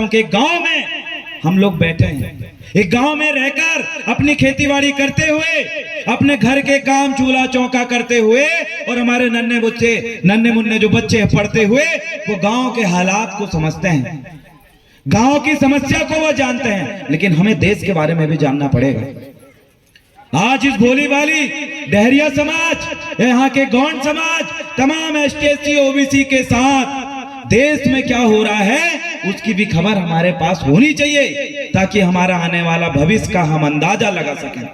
के गांव में हम लोग बैठे हैं। एक गांव में रहकर अपनी खेतीबाड़ी करते हुए, अपने घर के काम चूल्हा चौका करते हुए, और हमारे नन्हे मुन्ने जो बच्चे पढ़ते हुए, वो गांव के हालात को समझते हैं, गांव की समस्या को वो जानते हैं। लेकिन हमें देश के बारे में भी जानना पड़ेगा। आज इस भोली वाली डहरिया समाज, यहाँ के गौंड समाज, तमाम एसटी ओबीसी के साथ देश में क्या हो रहा है उसकी भी खबर हमारे पास होनी चाहिए, ताकि हमारा आने वाला भविष्य का हम अंदाजा लगा सकें।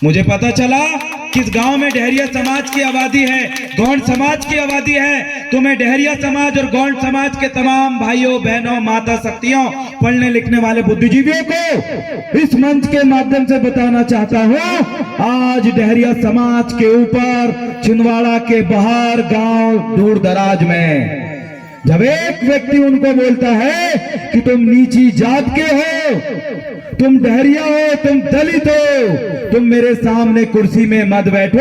मुझे पता चला किस गांव में डहरिया समाज की आबादी है, गौंड समाज की आबादी है, तो मैं डहरिया समाज और गौंड समाज के तमाम भाइयों बहनों माता शक्तियों पढ़ने लिखने वाले बुद्धिजीवियों को इस मंच के माध्यम से बताना चाहता हूं, आज डहरिया समाज के ऊपर छिंदवाड़ा के बाहर गांव दूर दराज में जब एक व्यक्ति उनको बोलता है कि तुम नीची जात के हो, तुम डहरिया हो, तुम दलित हो, तुम मेरे सामने कुर्सी में मत बैठो,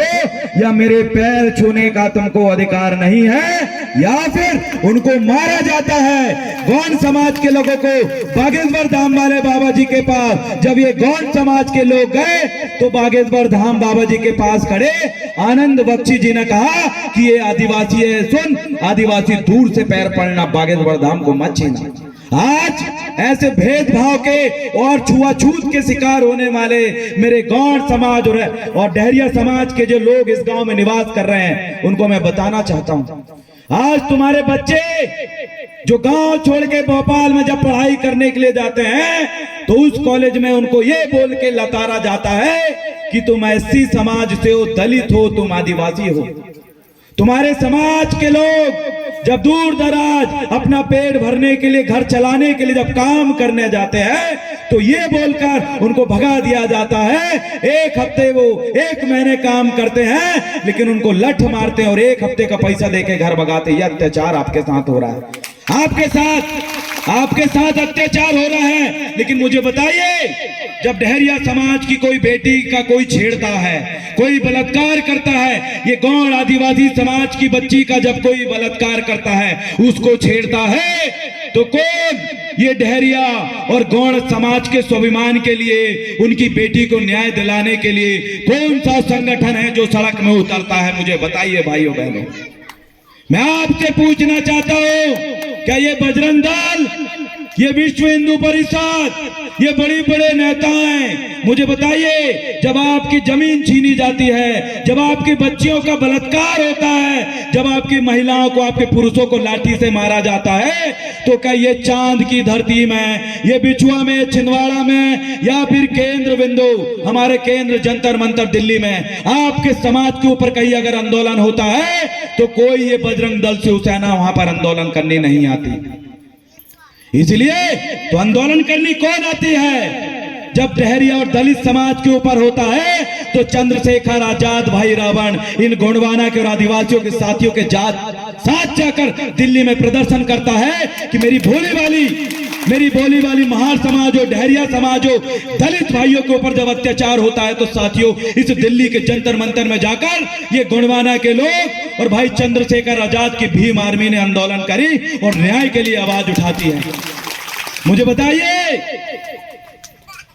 या मेरे पैर छूने का तुमको अधिकार नहीं है, या फिर उनको मारा जाता है। गौंड समाज के लोगों को बागेश्वर धाम वाले बाबा जी के पास जब ये गौंड समाज के लोग गए तो बागेश्वर धाम बाबा जी के पास खड़े आनंद बख्शी जी ने कहा कि ये आदिवासी है, सुन आदिवासी दूर से पैर पड़ना, बागेश्वर धाम को मत छीना। आज ऐसे भेदभाव के और छुआछूत के शिकार होने वाले मेरे गौंड समाज और डहरिया समाज के जो लोग इस गांव में निवास कर रहे हैं, उनको मैं बताना चाहता हूं, आज तुम्हारे बच्चे जो गांव छोड़ के भोपाल में जब पढ़ाई करने के लिए जाते हैं तो उस कॉलेज में उनको ये बोल के लताड़ा जाता है कि तुम एससी समाज से हो, दलित हो, तुम आदिवासी हो। तुम्हारे समाज के लोग जब दूर दराज अपना पेट भरने के लिए, घर चलाने के लिए जब काम करने जाते हैं तो ये बोलकर उनको भगा दिया जाता है। एक हफ्ते वो 1 महीने काम करते हैं लेकिन उनको लठ मारते हैं और 1 हफ्ते का पैसा देके घर भगाते हैं। ये अत्याचार आपके साथ हो रहा है, आपके साथ अत्याचार हो रहा है। लेकिन मुझे बताइए, जब डहरिया समाज की कोई बेटी का कोई छेड़ता है, कोई बलात्कार करता है, ये गौंड आदिवासी समाज की बच्ची का जब कोई बलात्कार करता है, उसको छेड़ता है, तो कौन ये डहरिया और गौंड समाज के स्वाभिमान के लिए, उनकी बेटी को न्याय दिलाने के लिए कौन सा संगठन है जो सड़क में उतरता है? मुझे बताइए भाइयों बहनों। मैं आपसे पूछना चाहता हूं, क्या ये बजरंग दल, ये विश्व हिंदू परिषद, ये बड़े बड़े नेता हैं, मुझे बताइए, जब आपकी जमीन छीनी जाती है, जब आपकी बच्चियों का बलात्कार होता है, जब आपकी महिलाओं को, आपके पुरुषों को लाठी से मारा जाता है, तो क्या ये चांद की धरती में, ये बिछुआ में, छिंदवाड़ा में, या फिर केंद्र बिंदु हमारे केंद्र जंतर मंतर दिल्ली में आपके समाज के ऊपर कहीं अगर आंदोलन होता है तो कोई ये बजरंग दल शिवसेना वहां पर आंदोलन करने नहीं आती। इसलिए तो आंदोलन करनी कौन आती है? जब डहरिया और दलित समाज के ऊपर होता है तो चंद्रशेखर आजाद, भाई रावण, इन गोंडवाना के और आदिवासियों के साथियों के साथ जाकर दिल्ली में प्रदर्शन करता है कि मेरी भोली वाली महार समाज हो, डहरिया समाज हो, दलित भाइयों के ऊपर जब अत्याचार होता है तो साथियों इस दिल्ली के जंतर मंतर में जाकर ये गोंडवाना के लोग और भाई चंद्रशेखर आजाद की भीम आर्मी ने आंदोलन करी और न्याय के लिए आवाज उठाती है। मुझे बताइए,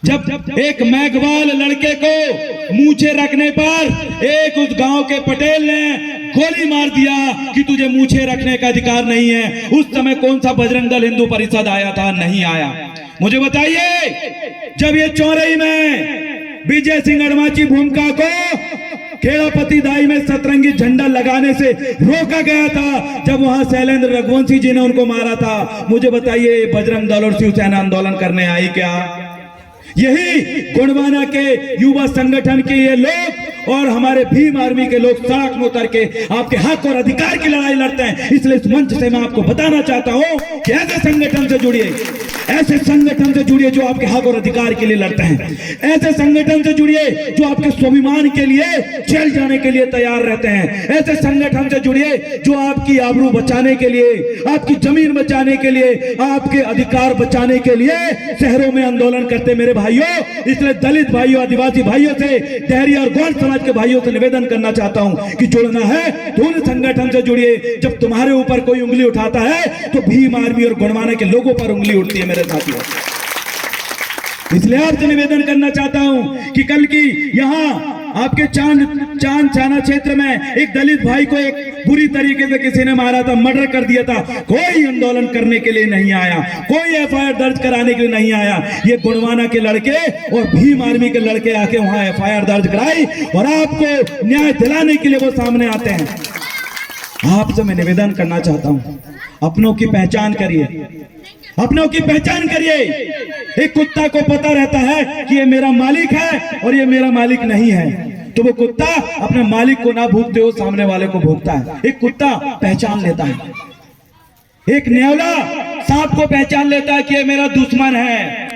जब एक मैघवाल लड़के को मूछे रखने पर एक उस गांव के पटेल ने गोली मार दिया कि तुझे मूछे रखने का अधिकार नहीं है, उस समय कौन सा बजरंग दल हिंदू परिषद आया था? नहीं आया। मुझे बताइए, जब ये चौरई में विजय सिंह अड़माची भूमिका को खेड़ापति दाई में सतरंगी झंडा लगाने से रोका गया था, जब वहां शैलेंद्र रघुवंशी जी ने उनको मारा था, मुझे बताइए बजरंग दल और शिवसेना आंदोलन करने आई क्या? यही गोंडवाना के युवा संगठन के ये लोग और हमारे भीम आर्मी के लोग सड़क में उतर के आपके हक और अधिकार की लड़ाई लड़ते हैं। इसलिए इस मंच से मैं आपको बताना चाहता हूं कि ऐसे संगठन से जुड़िए। ऐसे संगठन से जुड़िए जो आपके हक और अधिकार के लिए लड़ते हैं। ऐसे संगठन से जुड़िए जो आपके स्वाभिमान के लिए जेल जाने के लिए तैयार रहते हैं। ऐसे संगठन से जुड़िए जो आपकी आबरू बचाने के लिए, आपकी जमीन बचाने के लिए, आपके अधिकार बचाने के लिए शहरों में आंदोलन करते मेरे भाइयों। इसलिए दलित भाइयों, आदिवासी भाइयों से, डेहरी और गौंड समाज के भाइयों से निवेदन करना चाहता हूं कि जुड़ना है तो उन संगठन से जुड़िए। जब तुम्हारे ऊपर कोई उंगली उठाता है तो भीम आर्मी और गोंडवाना के लोगों पर उंगली उठती है मेरे साथियों। इसलिए आपसे निवेदन करना चाहता हूं कि कल की यहां आपके चांद थाना क्षेत्र में एक दलित भाई को एक बुरी तरीके से किसी ने मारा था, मर्डर कर दिया था। कोई आंदोलन करने के लिए नहीं आया, कोई एफआईआर दर्ज कराने के लिए नहीं आया। ये गोंडवाना के लड़के और भीम आर्मी के लड़के आके वहां एफआईआर दर्ज कराई और आपको न्याय दिलाने के लिए वो सामने आते हैं। आपसे मैं निवेदन करना चाहता हूं, अपनों की पहचान करिए, अपनों की पहचान करिए। एक कुत्ता को पता रहता है कि ये मेरा मालिक है और ये मेरा मालिक नहीं है, तो वो कुत्ता अपने मालिक को ना भूखते हो सामने वाले को भूखता है। एक कुत्ता पहचान लेता है, एक न्यावला सांप को पहचान लेता है कि ये मेरा दुश्मन है।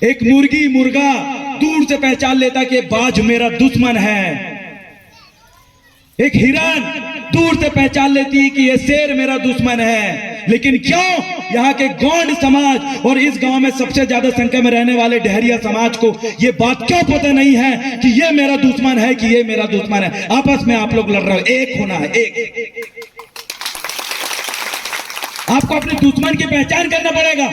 एक मुर्गी मुर्गा दूर से पहचान लेता है कि ये बाज मेरा दुश्मन है। एक हिरण दूर से पहचान लेती है कि ये शेर मेरा दुश्मन है। लेकिन क्यों यहाँ के गौंड समाज और इस गांव में सबसे ज्यादा संख्या में रहने वाले डेहरिया समाज को ये बात क्यों पता नहीं है कि ये मेरा दुश्मन है, कि ये मेरा दुश्मन है। आपस में आप लोग लड़ रहे हो, एक होना है, एक। आपको अपने दुश्मन की पहचान करना पड़ेगा,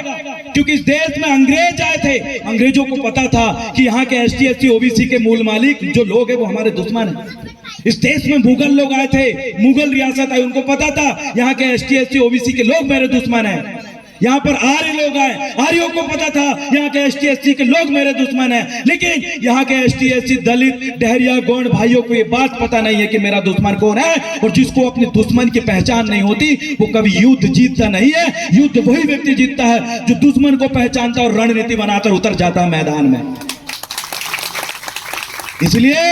क्योंकि इस देश में अंग्रेज आए थे। अंग्रेजों को पता था कि यहाँ के एसटी एससी ओबीसी के मूल मालिक जो लोग हैं वो हमारे दुश्मन हैं। इस देश में मुगल लोग आए थे, मुगल रियासत आई, उनको पता था यहाँ के एसटी एससी ओबीसी के लोग मेरे दुश्मन हैं। यहाँ पर आर्य लोग आए, आर्यों को पता था यहाँ के एसटी एससी के लोग मेरे दुश्मन हैं। लेकिन यहाँ के एसटी एससी दलित डेहरिया गौंड भाइयों को ये बात पता नहीं है कि मेरा दुश्मन कौन है। और जिसको अपने दुश्मन की पहचान नहीं होती वो कभी युद्ध जीतता नहीं है। युद्ध वही व्यक्ति जीतता है जो दुश्मन को पहचानता और रणनीति बनाकर उतर जाता है मैदान में। इसलिए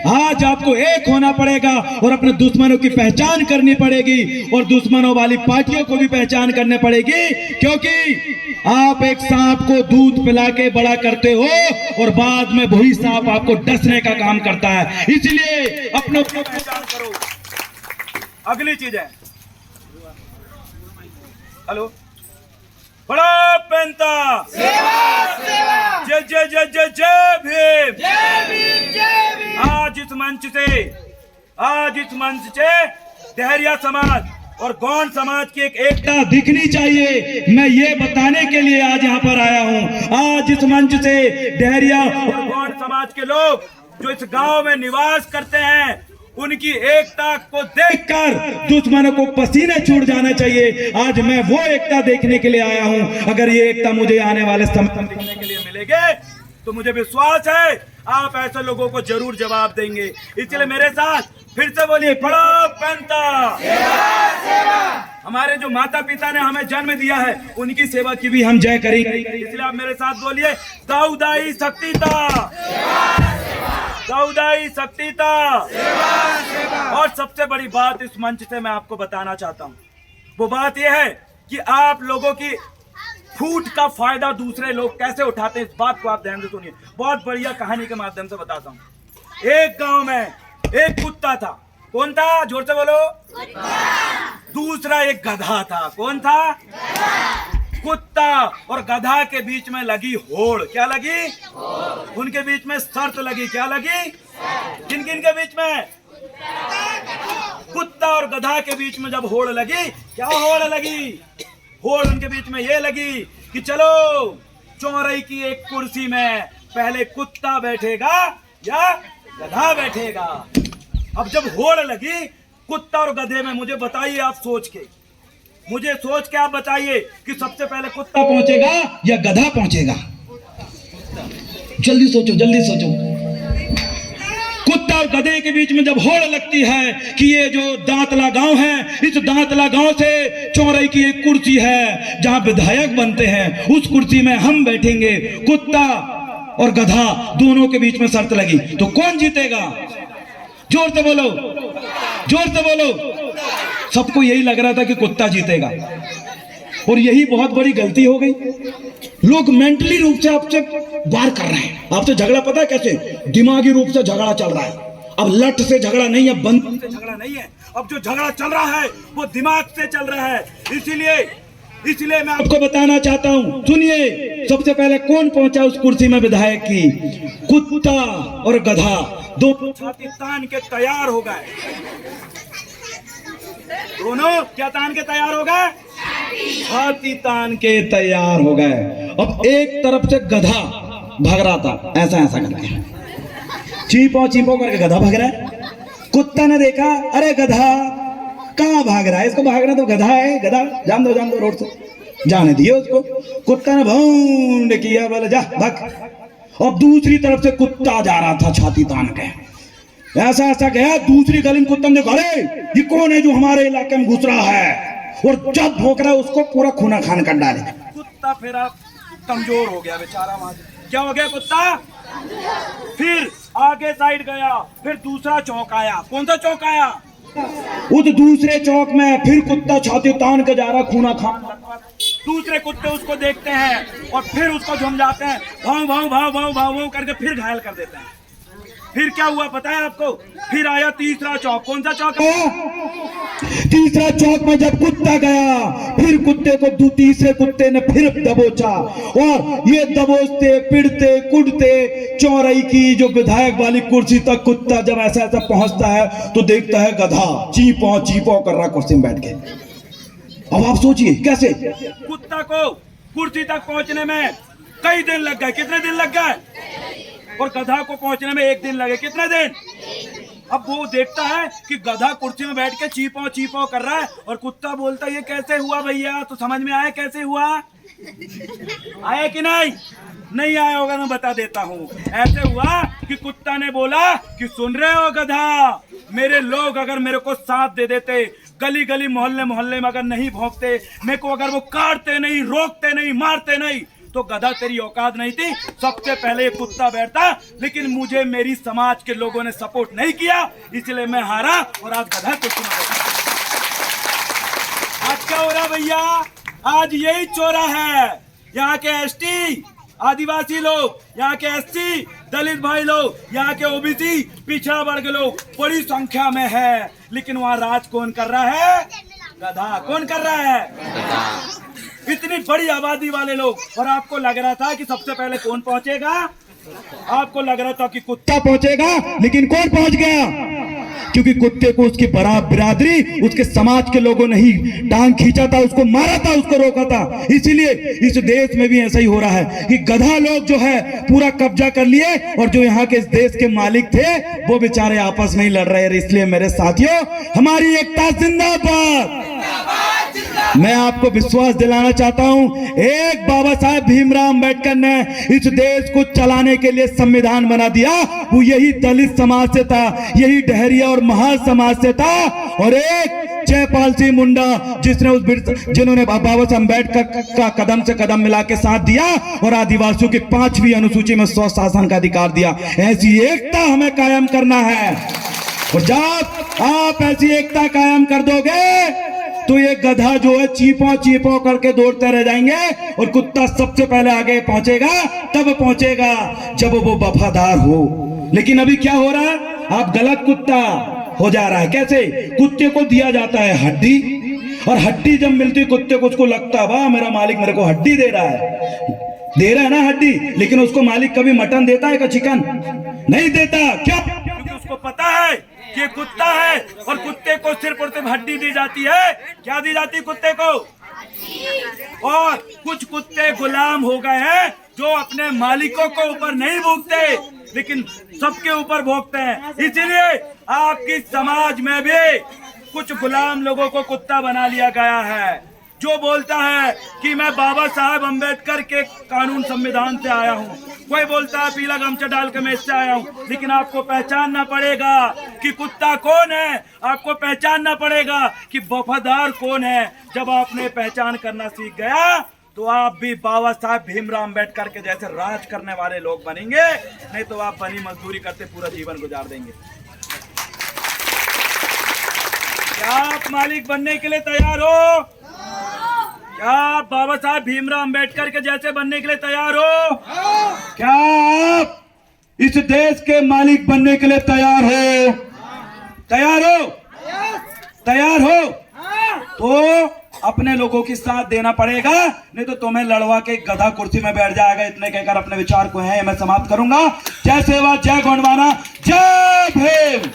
आज आपको एक होना पड़ेगा और अपने दुश्मनों की पहचान करनी पड़ेगी और दुश्मनों वाली पार्टियों को भी पहचान करनी पड़ेगी, क्योंकि आप एक सांप को दूध पिला के बड़ा करते हो और बाद में वही सांप आपको डसने का काम करता है। इसलिए अपनों को पहचान करो। अगली चीज है, हेलो, बड़ा पेंता जय जय जय जय जय भीम, जय भीम, जय भीम। आज इस मंच से डेहरिया समाज और गौंड समाज की एक एकता दिखनी चाहिए। मैं ये बताने के लिए आज यहाँ पर आया हूँ। आज इस मंच से डेहरिया और गौंड समाज के लोग जो इस गांव में निवास करते हैं उनकी एकता को देखकर दुश्मनों को पसीने छूट जाना चाहिए। आज मैं वो एकता देखने के लिए आया हूं। अगर ये एकता मुझे आने वाले समय में देखने के लिए मिलेगी तो मुझे विश्वास है आप ऐसे लोगों को जरूर जवाब देंगे। इसलिए मेरे साथ फिर से बोलिए, बड़ा पेंता। हमारे जो माता पिता ने हमें जन्म दिया है उनकी सेवा की भी हम जय करेंगे। इसलिए आप मेरे साथ बोलिए, दाऊदाई शक्तिता, दाऊदाई शक्तिता। और सबसे बड़ी बात इस मंच से मैं आपको बताना चाहता हूँ, वो बात यह है कि आप लोगों की फूट का फायदा दूसरे लोग कैसे उठाते हैं, इस बात को आप ध्यान से सुनिए। बहुत बढ़िया कहानी के माध्यम से बताता हूँ। एक गांव में एक कुत्ता था। कौन था? जोर से बोलो। दूसरा एक गधा था। कौन था? कुत्ता और गधा के बीच में लगी होड़। क्या लगी? उनके बीच में शर्त लगी। क्या लगी? किन किन के बीच में? कुत्ता और गधा के बीच में जब होड़ लगी, क्या होड़ लगी? होड़ उनके बीच में ये लगी कि चलो चौराहे की एक कुर्सी में पहले कुत्ता बैठेगा या गधा बैठेगा। अब जब होड़ लगी कुत्ता और गधे में, मुझे बताइए आप सोच के, मुझे सोच के आप बताइए कि सबसे पहले कुत्ता पहुंचेगा या गधा पहुंचेगा? जल्दी सोचो, जल्दी सोचो। कुत्ता और गधे के बीच में जब होड़ लगती है कि ये जो दांतला गांव है, इस दांतला गांव से चौराहे की एक कुर्सी है जहां विधायक बनते हैं, उस कुर्सी में हम बैठेंगे। कुत्ता और गधा दोनों के बीच में शर्त लगी, तो कौन जीतेगा? जोर से बोलो, जोर से बोलो। सबको यही लग रहा था कि कुत्ता जीतेगा। और यही बहुत बड़ी गलती हो गई। लोग मेंटली रूप से आपसे वार कर रहे हैं, आपसे झगड़ा, पता है कैसे? दिमागी रूप से झगड़ा चल रहा है। अब लट से झगड़ा नहीं है, बंदूक से झगड़ा नहीं है, अब जो झगड़ा चल रहा है वो दिमाग से चल रहा है। इसीलिए मैं आपको बताना चाहता हूं, सुनिए। सबसे पहले कौन पहुंचा उस कुर्सी में विधायक की? कुत्ता और गधा दोनों छाती तान के तैयार हो गए। दोनों क्या तान के तैयार हो गए? छाती तान के तैयार हो गए। अब एक तरफ से गधा भाग रहा था, ऐसा ऐसा करके, चीपो चीपो करके गधा भाग रहा है। कुत्ता ने देखा, अरे गधा कहाँ भाग रहा है, इसको भागना तो गधा है, गधा जान दो रोड से, जाने दिए उसको। कुत्ता ने भौंड किया, बोले जा भाग। और दूसरी तरफ से कुत्ता जा रहा था छाती तान के, ऐसा ऐसा गया। दूसरी गली में कुत्ता ने देखा, अरे ये कौन है जो हमारे इलाके में घुस रहा है, और जब भौंक रहा है उसको पूरा खूना खान कर डाले। कुत्ता फिर अब कमजोर हो गया बेचारा। वहां क्या हो गया? कुत्ता फिर आगे साइड गया, फिर दूसरा चौक आया। कौन सा चौक आया? उस दूसरे चौक में फिर कुत्ता छाती तान के जा रहा, खूना खान। दूसरे कुत्ते उसको देखते हैं और फिर उसको झुम जाते हैं, भाव भाव भाव भाव भाव भाव करके फिर घायल कर देते हैं। फिर क्या हुआ पता है आपको? फिर आया तीसरा चौक। कौन सा चौक आया? तीसरा चौक में जब कुत्ता गया, फिर कुत्ते को तीसरे कुत्ते ने फिर दबोचा, और ये दबोचते पिड़ते कुड़ते चौराई की जो विधायक वाली कुर्सी तक कुत्ता जब ऐसा ऐसा पहुंचता है तो देखता है गधा चीपो चीपो कर रहा कुर्सी में बैठ के। अब आप सोचिए कैसे? कुत्ता को कुर्सी तक पहुंचने में कई दिन लग गए। कितने दिन लग गए? और गधा को पहुंचने में 1 दिन लगे। कितने दिन? अब वो देखता है कि गधा कुर्सी में बैठ के चीपो चीपो कर रहा है, और कुत्ता बोलता है ये कैसे हुआ भैया? तो समझ में आया कैसे हुआ? आया कि नहीं? नहीं आया होगा, मैं बता देता हूँ। ऐसे हुआ कि कुत्ता ने बोला कि सुन रहे हो गधा, मेरे लोग अगर मेरे को साथ दे देते, गली गली मोहल्ले मोहल्ले में अगर नहीं भौंकते, मेरे को अगर वो काटते नहीं, रोकते नहीं, मारते नहीं, तो गधा तेरी औकात नहीं थी। सबसे पहले ये कुत्ता बैठता, लेकिन मुझे मेरी समाज के लोगों ने सपोर्ट नहीं किया, इसलिए मैं हारा और आज गधा कुर्सी में बैठा। आज क्या हो रहा भैया? आज यही चोरा है। यहाँ के एसटी आदिवासी लोग, यहाँ के एससी दलित भाई लोग, यहाँ के ओबीसी पिछड़ा वर्ग लोग बड़ी संख्या में है, लेकिन वहाँ राज कौन कर रहा है? गधा। कौन कर रहा है? इतनी बड़ी आबादी वाले लोग। और आपको लग रहा था कि सबसे पहले कौन पहुंचेगा? आपको लग रहा था कि कुत्ता पहुंचेगा, लेकिन कौन पहुंच गया? क्योंकि कुत्ते को उसकी बिरादरी, उसके समाज के लोगों ने ही टांग खींचा था, उसको मारा था, उसको रोका था। इसीलिए इस देश में भी ऐसा ही हो रहा है कि गधा लोग जो है पूरा कब्जा कर लिए, और जो यहाँ के इस देश के मालिक थे वो बेचारे आपस में ही लड़ रहे हैं। इसलिए मेरे साथियों, हमारी एकता जिंदाबाद। मैं आपको विश्वास दिलाना चाहता हूं, एक बाबा साहेब भीमराव अंबेडकर ने इस देश को चलाने के लिए संविधान बना दिया, वो यही दलित समाज से था, यही डहरिया और महार समाज से था, और एक जयपाल सिंह मुंडा जिन्होंने बाबा साहब अंबेडकर का कदम से कदम मिला के साथ दिया और आदिवासियों की 5वीं अनुसूची में स्वशासन का अधिकार दिया। ऐसी एकता हमें कायम करना है, और जब आप ऐसी एकता कायम कर दोगे तो ये गधा जो है चीपो चीपो करके दौड़ते रह जाएंगे, और कुत्ता सबसे पहले आगे पहुंचेगा। तब पहुंचेगा जब वो वफादार हो। लेकिन अभी क्या हो रहा है? आप गलत कुत्ता हो जा रहा है। कैसे? कुत्ते को दिया जाता है हड्डी, और हड्डी जब मिलती कुत्ते को, उसको लगता है वाह मेरा मालिक मेरे को हड्डी दे रहा है ना हड्डी। लेकिन उसको मालिक कभी मटन देता है? का चिकन नहीं देता। क्या? क्योंकि उसको पता है कि कुत्ता है, और कुत्ते को सिर्फ और सिर्फ हड्डी दी जाती है। क्या दी जाती है कुत्ते को? और कुछ कुत्ते गुलाम हो गए हैं जो अपने मालिकों को ऊपर नहीं भोंकते, लेकिन सबके ऊपर भोंकते हैं। इसीलिए आपकी समाज में भी कुछ गुलाम लोगों को कुत्ता बना लिया गया है, जो बोलता है कि मैं बाबा साहब अंबेडकर के कानून संविधान से आया हूँ, कोई बोलता है पीला गमछा डाल के मैं इससे आया हूँ। लेकिन आपको पहचानना पड़ेगा कि कुत्ता कौन है, आपको पहचानना पड़ेगा कि वफादार कौन है। जब आपने पहचान करना सीख गया तो आप भी बाबा साहब भीमराव अंबेडकर के जैसे राज करने वाले लोग बनेंगे, नहीं तो आप बनी मजदूरी करते पूरा जीवन गुजार देंगे। क्या आप मालिक बनने के लिए तैयार हो? क्या आप बाबा साहब भीमराव अंबेडकर के जैसे बनने के लिए तैयार हो? क्या आप इस देश के मालिक बनने के लिए तैयार हो? तैयार हो? तैयार हो? तो अपने लोगों की साथ देना पड़ेगा, नहीं तो तुम्हें लड़वा के गधा कुर्सी में बैठ जाएगा। इतने कहकर अपने विचार को है मैं समाप्त करूंगा। जय सेवा, जय गोंडवाना, जय भीम।